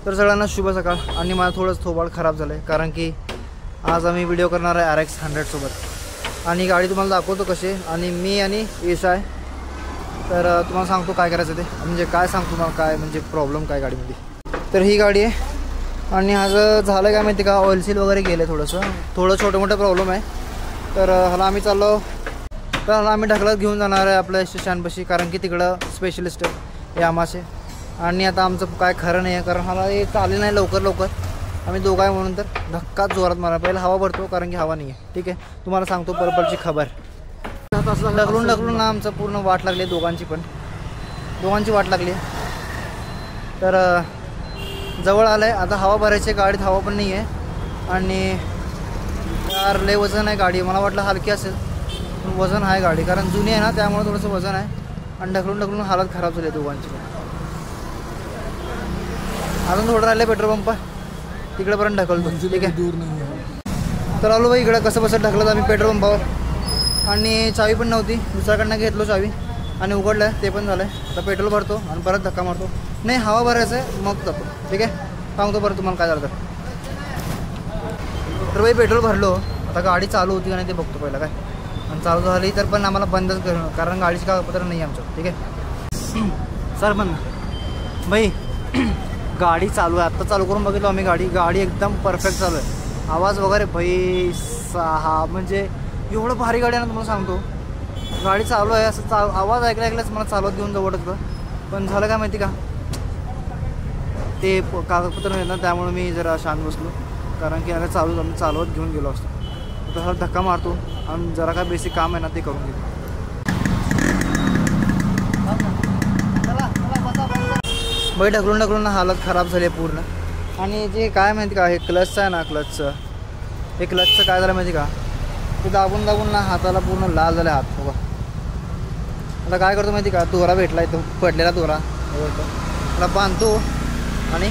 तर सगळ्यांना शुभ सकाळ. आणि मला थोडंच थोबाड खराब झालं आहे कारण की आज आम्ही व्हिडिओ करणार आहे RX 100 सोबत आणि गाडी तुम्हाला दाखवतो कशी. आणि मी आणि यश आहे. तर तुम्हाला सांगतो काय करायचं ते, म्हणजे काय सांगतो तुम्हाला काय म्हणजे प्रॉब्लेम काय गाडीमध्ये. तर ही गाडी आहे आणि आज झालं काय माहिती का, ऑइल सील वगैरे गेलं थोडं छोटं मोठं प्रॉब्लेम आहे. तर ह्याला आम्ही चाललो, तर ह्याला आम्ही ढकलत घेऊन जाणार आहे आपल्या स्टेशनपाशी कारण की तिकडं स्पेशलिस्ट आहे यामाचे. आणि आता आमचं काय खरं नाही आहे कारण ह्याला हे चालेल नाही लवकर. आम्ही दोघं आहे म्हणून तर धक्काच जोरात मारा. पहिला हवा भरतो कारण की हवा नाही आहे. ठीक आहे, तुम्हाला सांगतो पर्पलची खबर. ढकलून ना आमचं पूर्ण वाट लागली, दोघांची वाट लागली. तर जवळ आलं आहे आता, हवा भरायची, गाडीत हवा पण नाही आहे. आणि यार लय वजन आहे गाडी, मला वाटलं हलकी असेल पण वजन आहे गाडी कारण जुनी आहे ना, त्यामुळे थोडंसं वजन आहे. आणि ढकलून हालत खराब झाली दोघांची. अजून थोडं राहिलं पेट्रोल पंप, तिकडेपर्यंत ढकलतो. ठीक आहे, दूर नाही. तर आलो बाई इकडं कसं ढकलत आम्ही पेट्रोल पंपावर. आणि चावी पण नव्हती, दुसऱ्याकडनं घेतलो चावी आणि उघडलं आहे, ते पण झालं आहे. आता पेट्रोल भरतो आणि परत धक्का मारतो. नाही, हवा भरायचं आहे मग जातो. ठीक आहे, सांगतो परत तुम्हाला काय झालं तर बाई पेट्रोल भरलो. आता गाडी चालू होती आणि ते बघतो पहिला काय. आणि चालू झाली तर पण आम्हाला बंदच करणं कारण गाडीची कागदपत्र नाही आमचं. ठीक आहे सर, पण बाई गाडी चालू आहे, आत्ता चालू करून बघितलो आम्ही. गाडी एकदम परफेक्ट चालू आहे. आवाज वगैरे भाई सहा म्हणजे एवढं भारी गाडी आहे ना, तुम्हाला सांगतो. गाडी चालू आहे असं आवाज ऐकल्याच मला चालवत घेऊन जवळ होतं. पण झालं काय माहिती का, ते कागदपत्र नाही ना, त्यामुळे मी जरा शांत बसलो कारण की आता आम्ही चालवत घेऊन गेलो असतो. तसा धक्का मारतो आणि जरा काय बेसिक काम आहे ना ते करून घेतो. बाई ढकलून हालत खराब झाली आहे पूर्ण. आणि जे काय माहिती का, हे क्लचचं आहे ना, हे क्लचचं काय झालं माहिती का, ते दाबून ना हाताला पूर्ण लाल झाले हात. बघा आता काय करतो माहिती का, दोरा भेटला तो पडलेला दोरा, त्याला बांधतो आणि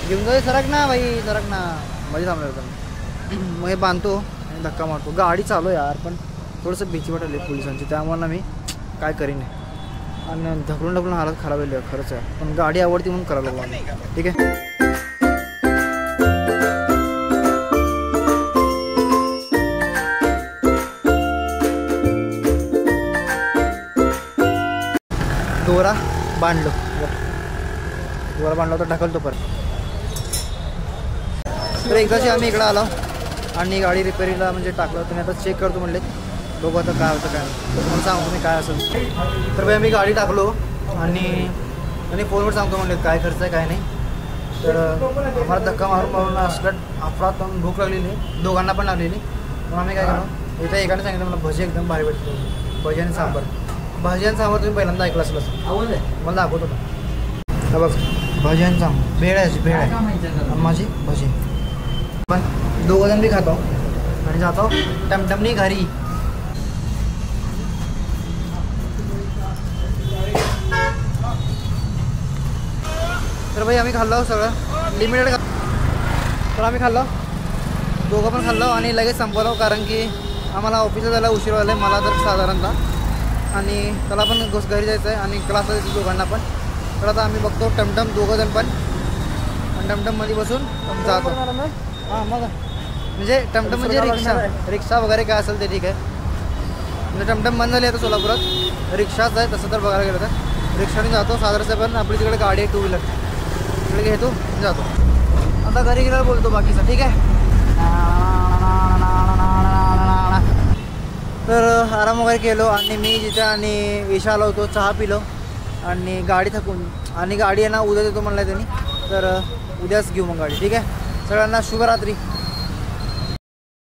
घेऊन जाऊ. सरक ना मध्ये थांबलं होतं. मग हे बांधतो आणि धक्का मारतो. गाडी चालू आहे यार, पण थोडंसं भीती वाटली पोलिसांची, त्यामुळे ना मी काय करीन. आणि ढकलून हालत खराब आहे खरंच आहे. पण गाडी आवडती म्हणून करायला लागलो आम्ही. ठीक आहे, दोरा बांधलो तर ढकलतो परत. तर एकदाची आम्ही इकडं आलो आणि गाडी रिपेअरिंगला म्हणजे टाकलं. तुम्ही आता चेक करतो म्हणले, बघू आता काय होतं काय नाही. तर तुम्हाला सांगतो मी काय असेल. तर भाई आम्ही गाडी टाकलो आणि फोनवर सांगतो म्हणले काय खर्च आहे काय नाही. तर आम्हाला धक्का मारून असलं अफरात भूक लागलेली, दोघांना पण लागलेली. मग आम्ही काय केलं, इथं एकाने सांगितलं मला भजी एकदम भारी भेटतो, भजी आणि सांबार. भाजी आणि सांबार तुम्ही पहिल्यांदा ऐकलं असेल, मला दाखवतो का बघ. भजी आणि सांबार, भेळ आहे माझी भजी. पण दोघंजण बी खातो आणि जातो टमटमनी घरी. तर भाई आम्ही खाल्लो सगळं लिमिटेड. तर आम्ही खाल्लो, दोघं पण खाल्लो आणि लगेच संपवलो कारण की आम्हाला ऑफिसला जायला उशीर व्हायला मला तर साधारणतः. आणि त्याला पण घरी जायचं आहे आणि क्लासला जायचं दोघांना पण. तर आता आम्ही बघतो टमटम दोघंजण पण, आणि टमटममध्ये बसून जातो. हां मग म्हणजे टमटम म्हणजे रिक्षा वगैरे काय असेल ते ठीक आहे. म्हणजे टमटम बंद झाली आता सोलापुरात, रिक्षाच आहे तसं तर बघायला गेलं तर. रिक्षाने जातो साधारणतः, पण आपली तिकडे गाडी आहे 2 व्हीलर, तिकडे घेतो जातो. आता घरी गेल्यावर बोलतो बाकीचं. ठीक आहे, तर आराम वगैरे केलो आणि मी जिथं आणि विशाल होतो चहा पिलो आणि गाडी थकून. आणि गाडी आहे ना उद्या देतो म्हणलं त्यांनी, तर उद्याच घेऊ मग गाडी. ठीक आहे, सगळ्यांना शुभरात्री.